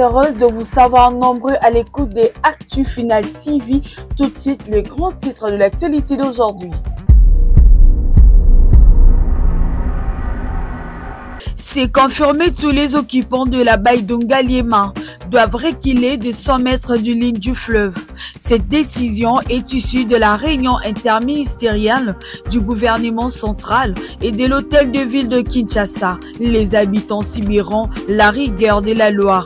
Heureuse de vous savoir nombreux à l'écoute des Actu Final TV. Tout de suite, les grands titres de l'actualité d'aujourd'hui. C'est confirmé, tous les occupants de la baie d'Ongaliema doivent reculer de 100 mètres du ligne du fleuve. Cette décision est issue de la réunion interministérielle du gouvernement central et de l'hôtel de ville de Kinshasa. Les habitants subiront la rigueur de la loi.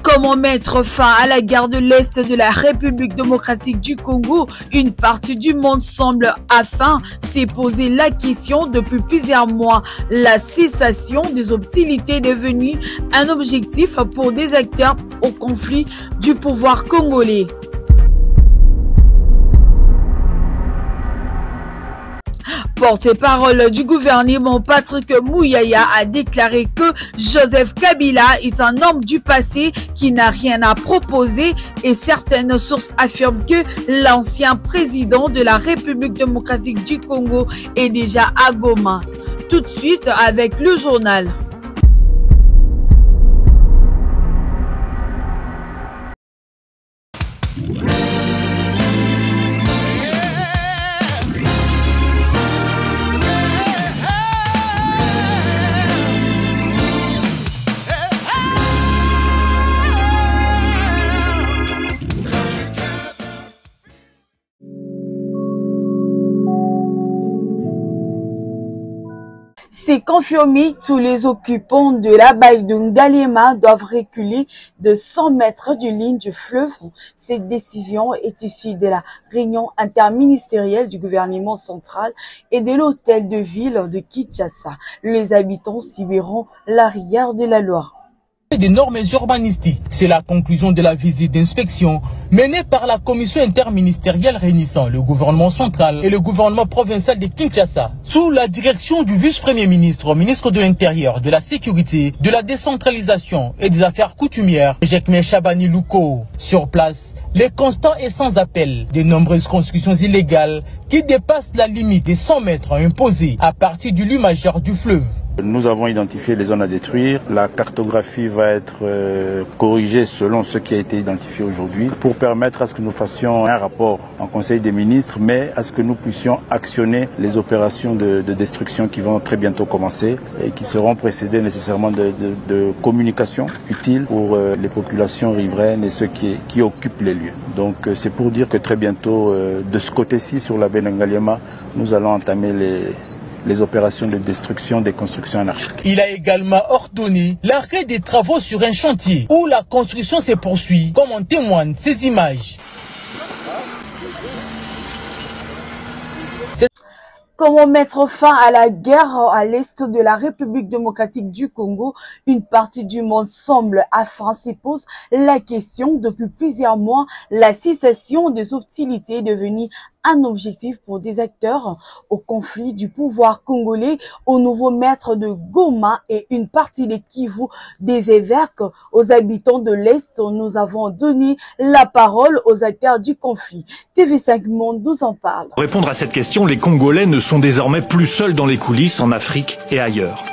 Comment mettre fin à la guerre de l'Est de la République démocratique du Congo? Une partie du monde semble afin s'est posé la question depuis plusieurs mois. La cessation des hostilités est devenue un objectif pour des acteurs au conflit du pouvoir congolais. Porte-parole du gouvernement Patrick Muyaya a déclaré que Joseph Kabila est un homme du passé qui n'a rien à proposer et certaines sources affirment que l'ancien président de la République démocratique du Congo est déjà à Goma. Tout de suite avec le journal. C'est confirmé, tous les occupants de la baie d'Ongaliema doivent reculer de 100 mètres du ligne du fleuve. Cette décision est issue de la réunion interministérielle du gouvernement central et de l'hôtel de ville de Kinshasa. Les habitants subiront la rigueur de la loi. Des normes urbanistiques, c'est la conclusion de la visite d'inspection menée par la commission interministérielle réunissant le gouvernement central et le gouvernement provincial de Kinshasa, sous la direction du vice-premier ministre, ministre de l'Intérieur, de la Sécurité, de la décentralisation et des affaires coutumières, Jekme Chabani Louko. Sur place, les constats est sans appel de nombreuses constructions illégales qui dépassent la limite des 100 mètres imposée à partir du lit majeur du fleuve. Nous avons identifié les zones à détruire. La cartographie va être corrigée selon ce qui a été identifié aujourd'hui pour permettre à ce que nous fassions un rapport en Conseil des ministres, mais à ce que nous puissions actionner les opérations de destruction qui vont très bientôt commencer et qui seront précédées nécessairement de communication utile pour les populations riveraines et ceux qui occupent les lieux. Donc c'est pour dire que très bientôt, de ce côté-ci, sur la baie d'Ongaliema, nous allons entamer les opérations de destruction des constructions anarchiques. Il a également ordonné l'arrêt des travaux sur un chantier où la construction se poursuit, comme en témoignent ces images. Comment mettre fin à la guerre à l'est de la République démocratique du Congo? Une partie du monde semble afin se pose la question depuis plusieurs mois. La cessation des hostilités est devenue un objectif pour des acteurs au conflit du pouvoir congolais, au nouveau maître de Goma et une partie des Kivu des évêques. Aux habitants de l'Est, nous avons donné la parole aux acteurs du conflit. TV5 Monde nous en parle. Pour répondre à cette question, les Congolais ne sont désormais plus seuls dans les coulisses en Afrique et ailleurs.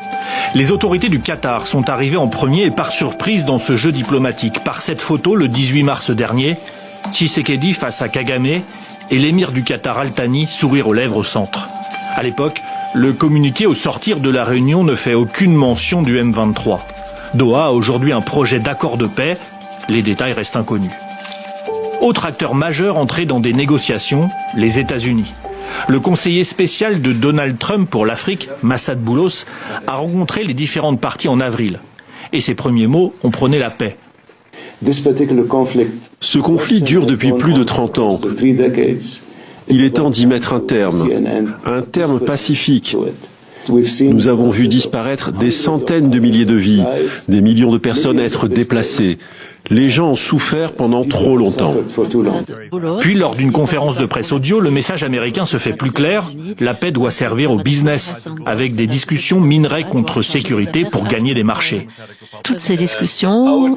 Les autorités du Qatar sont arrivées en premier et par surprise dans ce jeu diplomatique. Par cette photo, le 18 mars dernier, Tshisekedi face à Kagame et l'émir du Qatar Al Thani, sourire aux lèvres au centre. À l'époque, le communiqué au sortir de la réunion ne fait aucune mention du M23. Doha a aujourd'hui un projet d'accord de paix, les détails restent inconnus. Autre acteur majeur entré dans des négociations, les États-Unis. Le conseiller spécial de Donald Trump pour l'Afrique, Massad Boulos, a rencontré les différentes parties en avril. Et ses premiers mots ont prôné la paix. Ce conflit dure depuis plus de 30 ans. Il est temps d'y mettre un terme pacifique. Nous avons vu disparaître des centaines de milliers de vies, des millions de personnes être déplacées. Les gens ont souffert pendant trop longtemps. Puis, lors d'une conférence de presse audio, le message américain se fait plus clair. La paix doit servir au business, avec des discussions minerais contre sécurité pour gagner des marchés. Toutes ces discussions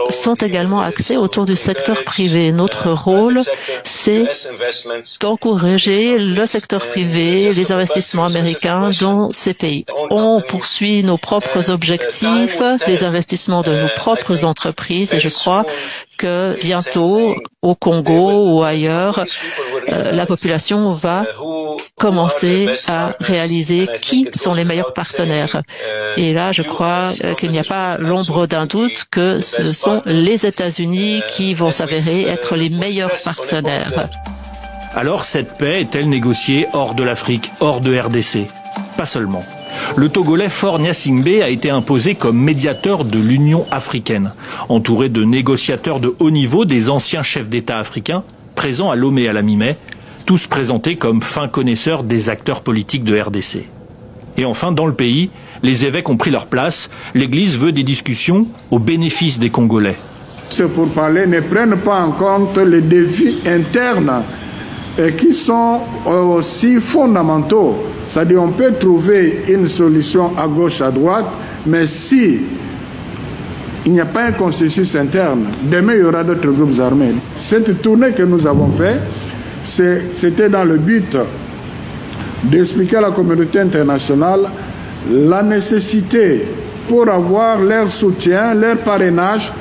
sont également axées autour du secteur privé. Notre rôle, c'est d'encourager le secteur privé, les investissements américains dans ces pays. On poursuit nos propres objectifs, les investissements de nos propres entreprises, et je crois que bientôt, au Congo ou ailleurs, la population va commencer à réaliser qui sont les meilleurs partenaires. Et là, je crois qu'il n'y a pas l'ombre d'un doute que ce sont les États-Unis qui vont s'avérer être les meilleurs partenaires. Alors, cette paix est-elle négociée hors de l'Afrique, hors de RDC? Pas seulement. Le Togolais Faure Gnassingbé a été imposé comme médiateur de l'Union africaine, entouré de négociateurs de haut niveau des anciens chefs d'État africains, présents à Lomé à la mi-mai, tous présentés comme fins connaisseurs des acteurs politiques de RDC. Et enfin, dans le pays, les évêques ont pris leur place. L'Église veut des discussions au bénéfice des Congolais. Ce pourparlers ne prennent pas en compte les défis internes qui sont aussi fondamentaux. C'est-à-dire on peut trouver une solution à gauche, à droite, mais si il n'y a pas un consensus interne, demain il y aura d'autres groupes armés. Cette tournée que nous avons faite, c'était dans le but d'expliquer à la communauté internationale la nécessité pour avoir leur soutien, leur parrainage,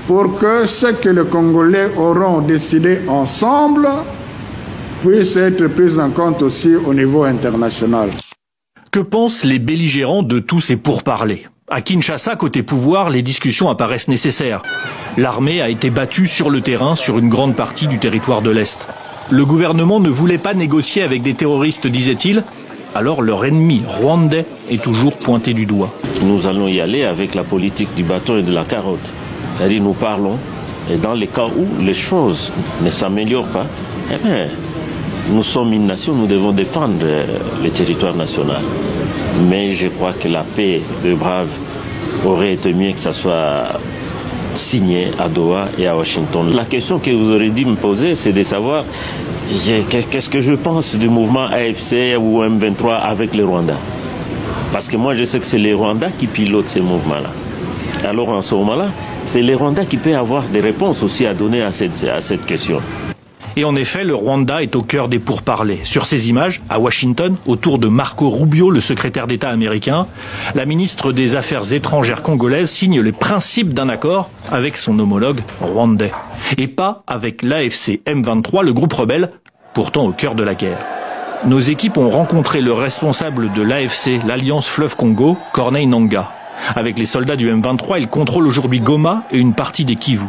pour que ce que les Congolais auront décidé ensemble puisse être pris en compte aussi au niveau international. Que pensent les belligérants de tous ces pourparlers? À Kinshasa, côté pouvoir, les discussions apparaissent nécessaires. L'armée a été battue sur le terrain sur une grande partie du territoire de l'Est. Le gouvernement ne voulait pas négocier avec des terroristes, disait-il. Alors leur ennemi rwandais est toujours pointé du doigt. Nous allons y aller avec la politique du bâton et de la carotte. C'est-à-dire nous parlons, et dans les cas où les choses ne s'améliorent pas, eh bien, nous sommes une nation, nous devons défendre le territoire national. Mais je crois que la paix de Brave aurait été mieux que ça soit signé à Doha et à Washington. La question que vous aurez dû me poser, c'est de savoir qu'est-ce que je pense du mouvement AFC ou M23 avec le Rwanda. Parce que moi, je sais que c'est les Rwandais qui pilotent ces mouvements-là. Alors, en ce moment-là, c'est les Rwandais qui peuvent avoir des réponses aussi à donner à cette question. Et en effet, le Rwanda est au cœur des pourparlers. Sur ces images, à Washington, autour de Marco Rubio, le secrétaire d'État américain, la ministre des Affaires étrangères congolaise signe les principes d'un accord avec son homologue rwandais. Et pas avec l'AFC M23, le groupe rebelle, pourtant au cœur de la guerre. Nos équipes ont rencontré le responsable de l'AFC, l'Alliance Fleuve Congo, Corneille Nangaa. Avec les soldats du M23, il contrôle aujourd'hui Goma et une partie des Kivu.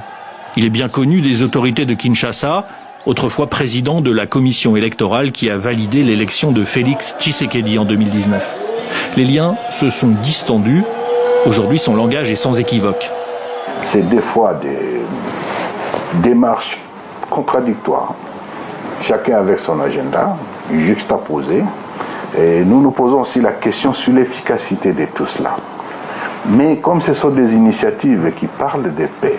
Il est bien connu des autorités de Kinshasa, autrefois président de la commission électorale qui a validé l'élection de Félix Tshisekedi en 2019. Les liens se sont distendus. Aujourd'hui, son langage est sans équivoque. C'est des fois des démarches contradictoires, chacun avec son agenda, juxtaposé. Et nous nous posons aussi la question sur l'efficacité de tout cela. Mais comme ce sont des initiatives qui parlent de paix,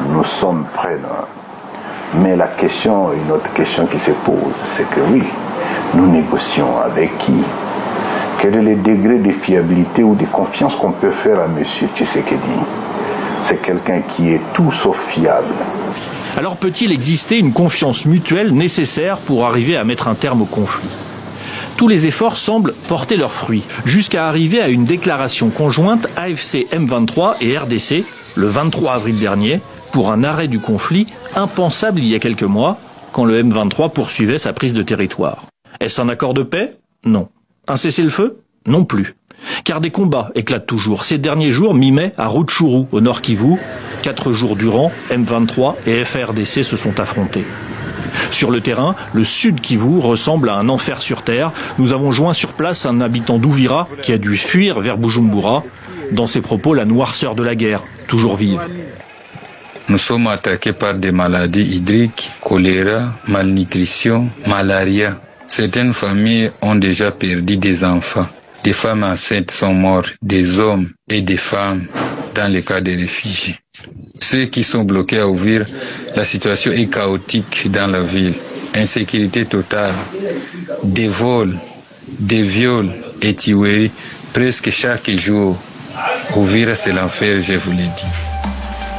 nous sommes prêts. Mais la question, une autre question qui se pose, c'est que oui, nous négocions avec qui? Quel est le degré de fiabilité ou de confiance qu'on peut faire à M. Tshisekedi? C'est quelqu'un qui est tout sauf fiable. Alors peut-il exister une confiance mutuelle nécessaire pour arriver à mettre un terme au conflit? Tous les efforts semblent porter leurs fruits, jusqu'à arriver à une déclaration conjointe AFC M23 et RDC, le 23 avril dernier, pour un arrêt du conflit impensable il y a quelques mois, quand le M23 poursuivait sa prise de territoire. Est-ce un accord de paix? Non. Un cessez-le-feu? Non plus. Car des combats éclatent toujours. Ces derniers jours, mi-mai, à Rutshuru, au nord Kivu, 4 jours durant, M23 et FARDC se sont affrontés. Sur le terrain, le sud Kivu ressemble à un enfer sur terre. Nous avons joint sur place un habitant d'Ouvira qui a dû fuir vers Bujumbura. Dans ses propos, la noirceur de la guerre, toujours vive. Nous sommes attaqués par des maladies hydriques, choléra, malnutrition, malaria. Certaines familles ont déjà perdu des enfants. Des femmes enceintes sont mortes, des hommes et des femmes dans les cas des réfugiés. Ceux qui sont bloqués à Uvira, la situation est chaotique dans la ville. Insécurité totale, des vols, des viols et tueries presque chaque jour. Uvira, c'est l'enfer, je vous l'ai dit.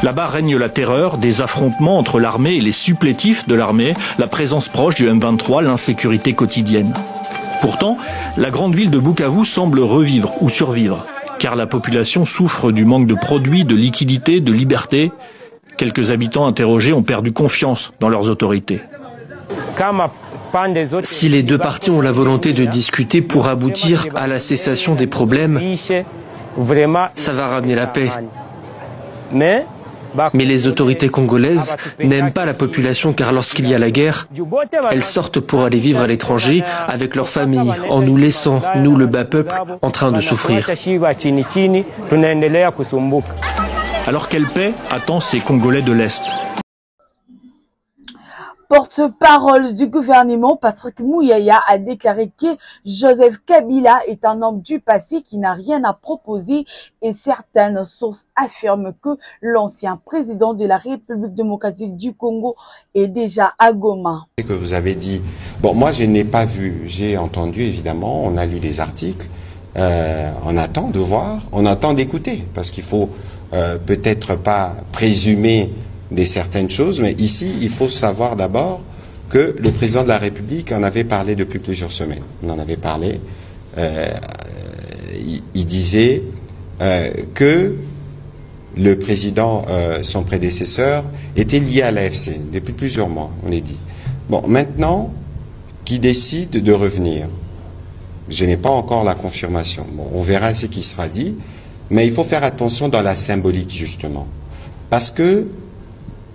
Là-bas règne la terreur, des affrontements entre l'armée et les supplétifs de l'armée, la présence proche du M23, l'insécurité quotidienne. Pourtant, la grande ville de Bukavu semble revivre ou survivre, car la population souffre du manque de produits, de liquidités, de liberté. Quelques habitants interrogés ont perdu confiance dans leurs autorités. Si les deux parties ont la volonté de discuter pour aboutir à la cessation des problèmes, ça va ramener la paix. Mais les autorités congolaises n'aiment pas la population car lorsqu'il y a la guerre, elles sortent pour aller vivre à l'étranger avec leurs familles en nous laissant, nous le bas peuple, en train de souffrir. Alors quelle paix attend ces Congolais de l'Est? Porte-parole du gouvernement, Patrick Mouyaya, a déclaré que Joseph Kabila est un homme du passé qui n'a rien à proposer et certaines sources affirment que l'ancien président de la République démocratique du Congo est déjà à Goma. Ce que vous avez dit, bon, moi je n'ai pas vu, j'ai entendu évidemment, on a lu les articles, on attend de voir, on attend d'écouter, parce qu'il faut peut-être pas présumer de certaines choses, mais ici, il faut savoir d'abord que le président de la République en avait parlé depuis plusieurs semaines. On en avait parlé. Il disait que le président, son prédécesseur, était lié à l'AFC depuis plusieurs mois, on l'a dit. Bon, maintenant, qui décide de revenir? Je n'ai pas encore la confirmation. Bon, on verra ce qui sera dit, mais il faut faire attention dans la symbolique, justement. Parce que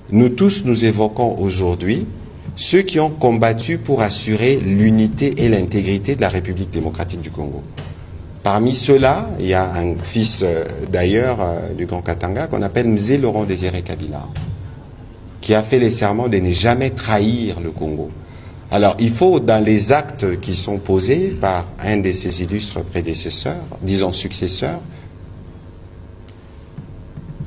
nous tous, nous évoquons aujourd'hui ceux qui ont combattu pour assurer l'unité et l'intégrité de la République démocratique du Congo. Parmi ceux-là, il y a un fils d'ailleurs du Grand Katanga qu'on appelle Mzee Laurent Désiré Kabila, qui a fait les serments de ne jamais trahir le Congo. Alors, il faut, dans les actes qui sont posés par un de ses illustres prédécesseurs, disons successeurs,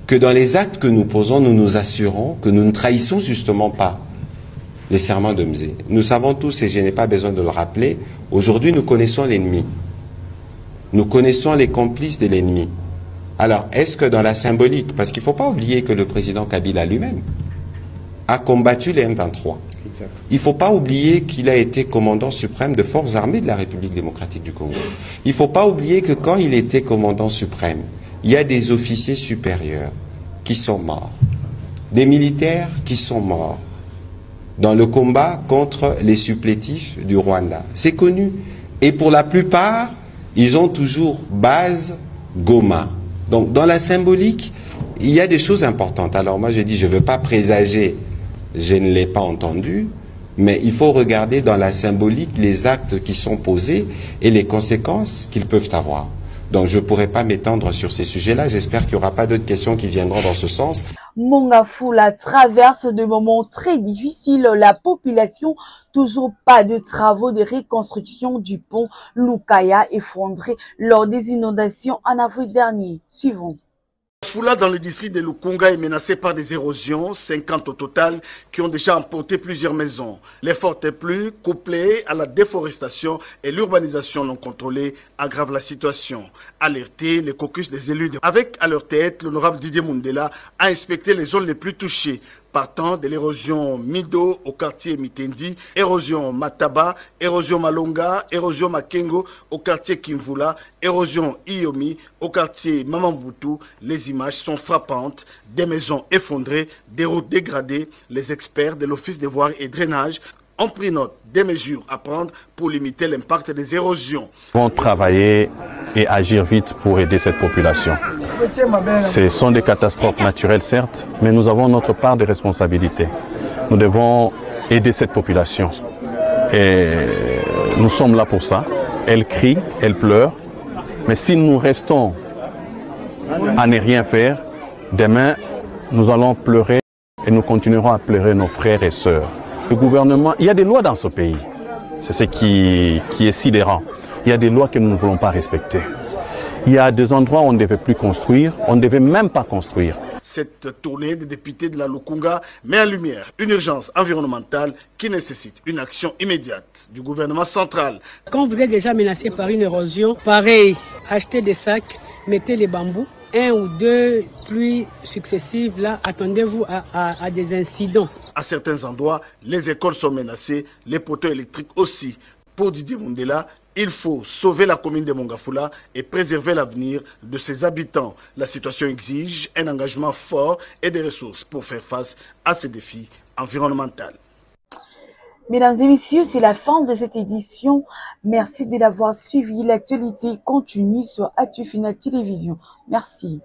que dans les actes que nous posons, nous nous assurons que nous ne trahissons justement pas les serments de Mzee. Nous savons tous, et je n'ai pas besoin de le rappeler, aujourd'hui nous connaissons l'ennemi. Nous connaissons les complices de l'ennemi. Alors, est-ce que dans la symbolique, parce qu'il ne faut pas oublier que le président Kabila lui-même a combattu les M23. Il ne faut pas oublier qu'il a été commandant suprême de forces armées de la République démocratique du Congo. Il ne faut pas oublier que quand il était commandant suprême, il y a des officiers supérieurs qui sont morts, des militaires qui sont morts dans le combat contre les supplétifs du Rwanda. C'est connu. Et pour la plupart, ils ont toujours base Goma. Donc dans la symbolique, il y a des choses importantes. Alors moi je dis, je ne veux pas présager, je ne l'ai pas entendu, mais il faut regarder dans la symbolique les actes qui sont posés et les conséquences qu'ils peuvent avoir. Donc je ne pourrais pas m'étendre sur ces sujets-là. J'espère qu'il n'y aura pas d'autres questions qui viendront dans ce sens. Mongafula traverse des moments très difficiles. La population, toujours pas de travaux de reconstruction du pont Lukaya effondré lors des inondations en avril dernier. Suivons. Fula dans le district de Lukunga est menacé par des érosions, 50 au total, qui ont déjà emporté plusieurs maisons. Les fortes pluies, couplées à la déforestation et l'urbanisation non contrôlée, aggravent la situation. Alerté, les caucus des élus, avec à leur tête l'honorable Didier Mundela, a inspecté les zones les plus touchées, partant de l'érosion Mido au quartier Mitendi, érosion Mataba, érosion Malonga, érosion Makengo au quartier Kimvula, érosion Iomi au quartier Mamambutu. Les images sont frappantes, des maisons effondrées, des routes dégradées. Les experts de l'Office des voies et drainage ont pris note des mesures à prendre pour limiter l'impact des érosions. Nous devons travailler et agir vite pour aider cette population. Ce sont des catastrophes naturelles, certes, mais nous avons notre part de responsabilité. Nous devons aider cette population. Et nous sommes là pour ça. Elle crie, elle pleure. Mais si nous restons à ne rien faire, demain, nous allons pleurer et nous continuerons à pleurer nos frères et sœurs. Le gouvernement, il y a des lois dans ce pays. C'est ce qui est sidérant. Il y a des lois que nous ne voulons pas respecter. Il y a des endroits où on ne devait plus construire, on ne devait même pas construire. Cette tournée des députés de la Lukunga met en lumière une urgence environnementale qui nécessite une action immédiate du gouvernement central. Quand vous êtes déjà menacé par une érosion, pareil, achetez des sacs, mettez les bambous. 1 ou 2 pluies successives, là, attendez-vous à des incidents. À certains endroits, les écoles sont menacées, les poteaux électriques aussi. Pour Didier Mundela, il faut sauver la commune de Mongafula et préserver l'avenir de ses habitants. La situation exige un engagement fort et des ressources pour faire face à ces défis environnementaux. Mesdames et messieurs, c'est la fin de cette édition. Merci de l'avoir suivi. L'actualité continue sur Actu Final Télévision. Merci.